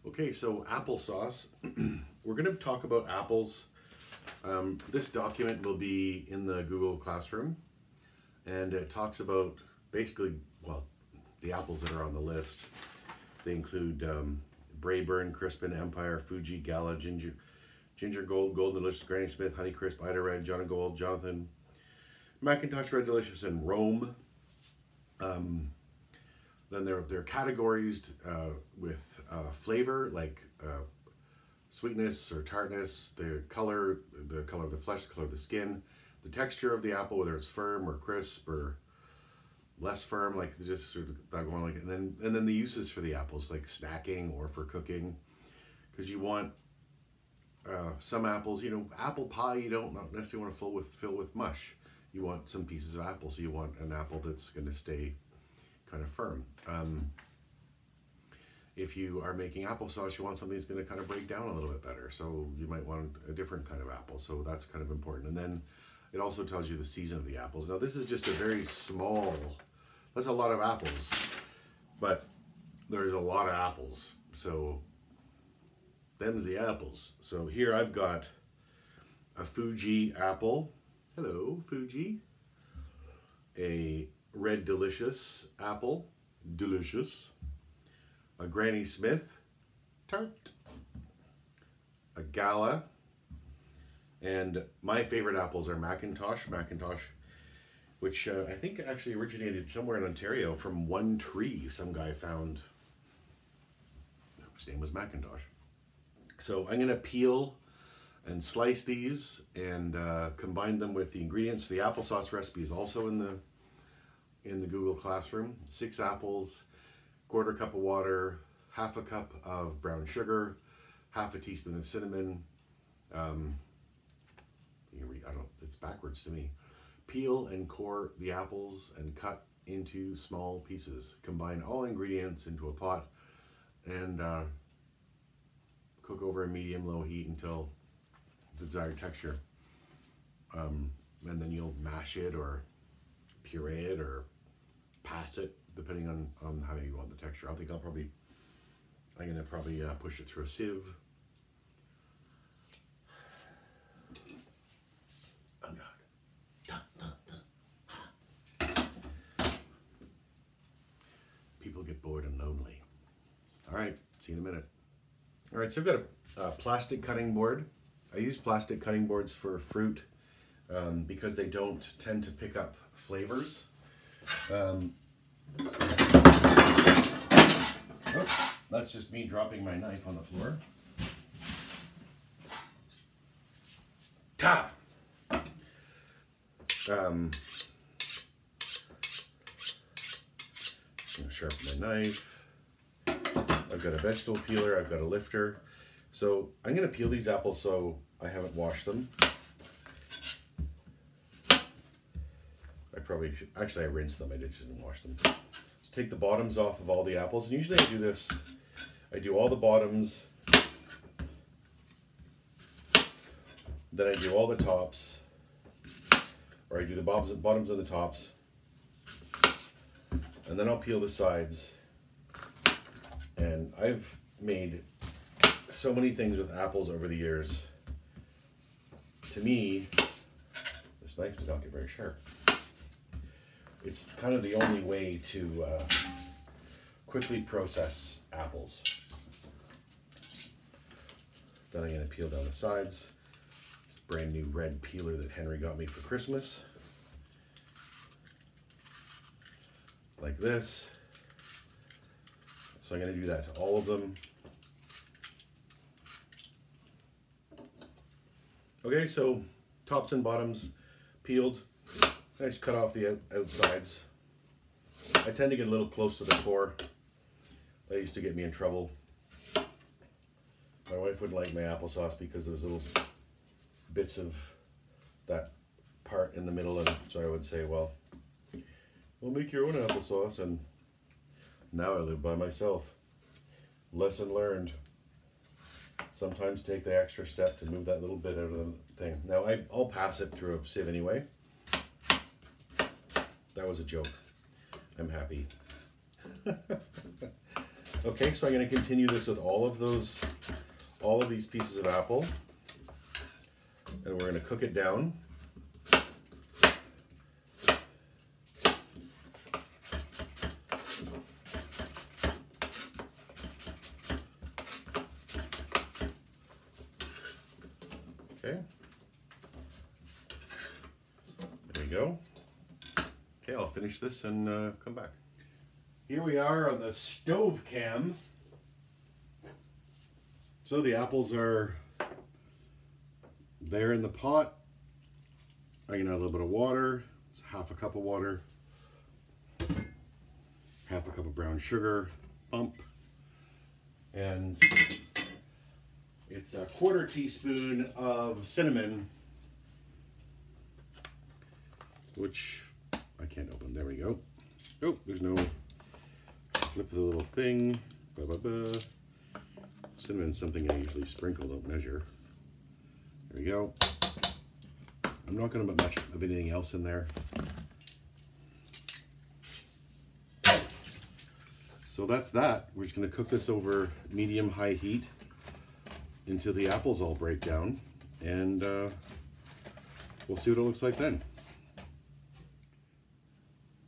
Okay, so applesauce. We're going to talk about apples. This document will be in the Google Classroom, and it talks about basically, well, the apples that are on the list. They include Braeburn, Crispin, Empire, Fuji, Gala, Ginger Gold, Golden Delicious, Granny Smith, Honey Crisp, Ida Red, John Gold, Jonathan, McIntosh Red Delicious, and Rome. Then they're categorized with flavor, like sweetness or tartness, the color of the flesh, the color of the skin, the texture of the apple, whether it's firm or crisp or less firm, like just sort of that going like, and then the uses for the apples, like snacking or for cooking, because you want some apples, you know, apple pie you don't necessarily want to fill with mush. You want some pieces of apple, so you want an apple that's going to stay kind of firm. If you are making applesauce, you want something that's going to kind of break down a little bit better, so you might want a different kind of apple, so that's kind of important. And then it also tells you the season of the apples. Now this is just a very small, that's a lot of apples, but there's a lot of apples, so them's the apples. So here I've got a Fuji apple. Hello, Fuji. A Red Delicious apple. Delicious. A Granny Smith. Tart. A Gala. And my favorite apples are McIntosh, which I think actually originated somewhere in Ontario from one tree some guy found. His name was McIntosh. So I'm going to peel and slice these and combine them with the ingredients. The applesauce recipe is also in the Google Classroom. 6 apples, 1/4 cup of water, 1/2 cup of brown sugar, 1/2 teaspoon of cinnamon. It's backwards to me. Peel and core the apples and cut into small pieces. Combine all ingredients into a pot and cook over a medium-low heat until the desired texture. And then you'll mash it or puree it or pass it, depending on how you want the texture. I'm gonna probably push it through a sieve. Oh God. People get bored and lonely. All right, see you in a minute. All right, so I've got a plastic cutting board. I use plastic cutting boards for fruit because they don't tend to pick up flavors. Oops, that's just me dropping my knife on the floor. Ta! I'm gonna sharpen my knife. I've got a vegetable peeler, I've got a lifter. So I'm going to peel these apples so I haven't washed them. I probably should, actually I rinsed them, I didn't wash them. Just take the bottoms off of all the apples, and usually I do this, I do all the bottoms, then I do all the tops, or I do the bottoms and the tops, and then I'll peel the sides. And I've made so many things with apples over the years. To me, this knife did not get very sharp. It's kind of the only way to quickly process apples. Then I'm going to peel down the sides. This brand new red peeler that Henry got me for Christmas. Like this. So I'm going to do that to all of them. Okay, so tops and bottoms peeled. I just cut off the outsides. I tend to get a little close to the core. That used to get me in trouble. My wife wouldn't like my applesauce because there was little bits of that part in the middle, and so I would say, well, we'll make your own applesauce, and now I live by myself. Lesson learned. Sometimes take the extra step to move that little bit out of the thing. Now I'll pass it through a sieve anyway. That was a joke. I'm happy. Okay, so I'm going to continue this with all of these pieces of apple, and we're going to cook it down. Okay. There we go. Okay, I'll finish this and come back. Here we are on the stove cam. So the apples are there in the pot. I'm gonna add a little bit of water. It's half a cup of water. Half a cup of brown sugar, pump. And it's a 1/4 teaspoon of cinnamon, which I can't open. There we go. Oh, there's no flip of the little thing. Cinnamon's something I usually sprinkle, don't measure. There we go. I'm not going to put much of anything else in there. So that's that. We're just going to cook this over medium-high heat until the apples all break down, and we'll see what it looks like then.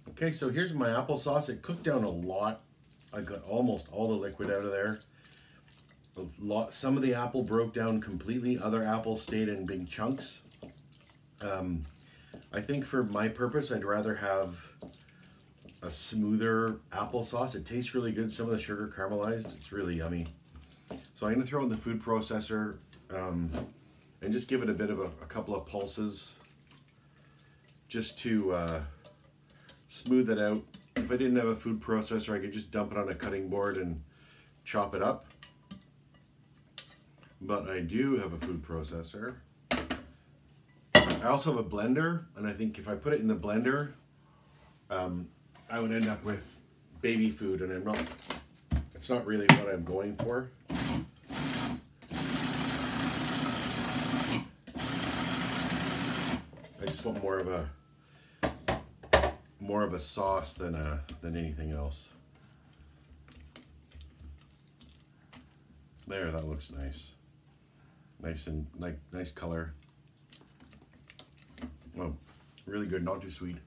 Okay, so here's my applesauce. It cooked down a lot. I got almost all the liquid out of there. Some of the apple broke down completely. Other apples stayed in big chunks. I think for my purpose, I'd rather have a smoother applesauce. It tastes really good. Some of the sugar caramelized. It's really yummy. So I'm going to throw in the food processor and just give it a bit of a couple of pulses just to smooth it out. If I didn't have a food processor, I could just dump it on a cutting board and chop it up. But I do have a food processor. I also have a blender, and I think if I put it in the blender, I would end up with baby food, and it's not really what I'm going for. I just want more of a sauce than anything else. There, that looks nice. Nice and nice color. Oh, really good, not too sweet.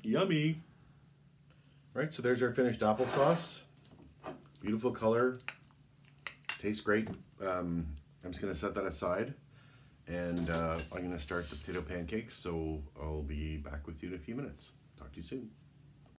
Yummy. Right, so there's our finished applesauce. Beautiful color. Tastes great. I'm just gonna set that aside, and I'm gonna start the potato pancakes, so I'll be back with you in a few minutes. Talk to you soon.